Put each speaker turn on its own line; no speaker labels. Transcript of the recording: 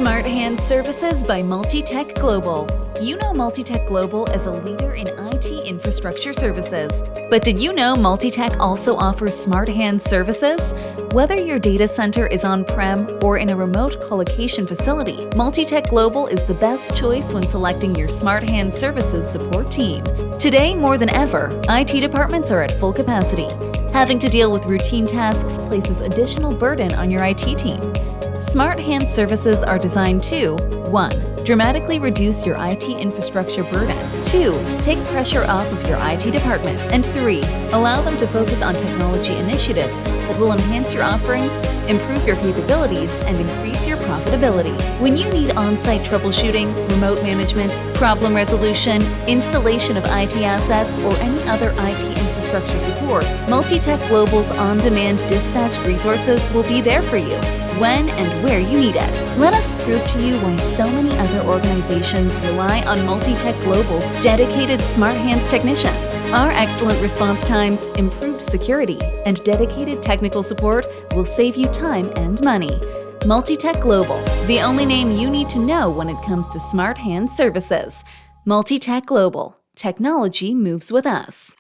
Smart Hands Services by Multitech Global. You know Multitech Global as a leader in IT infrastructure services. But did you know Multitech also offers Smart Hands services? Whether your data center is on-prem or in a remote colocation facility, Multitech Global is the best choice when selecting your Smart Hands services support team. Today, more than ever, IT departments are at full capacity. Having to deal with routine tasks places additional burden on your IT team. Smart Hands services are designed to 1. Dramatically reduce your IT infrastructure burden. 2. Take pressure off of your IT department. And 3. Allow them to focus on technology initiatives that will enhance your offerings, improve your capabilities, and increase your profitability. When you need on-site troubleshooting, remote management, problem resolution, installation of IT assets, or any other IT infrastructure support, Multitech Global's on-demand dispatched resources will be there for you, when and where you need it. Let us prove to you why so many other organizations rely on Multitech Global's dedicated Smart Hands technicians. Our excellent response times, improved security, and dedicated technical support will save you time and money. Multitech Global, the only name you need to know when it comes to Smart Hands services. Multitech Global. Technology moves with us.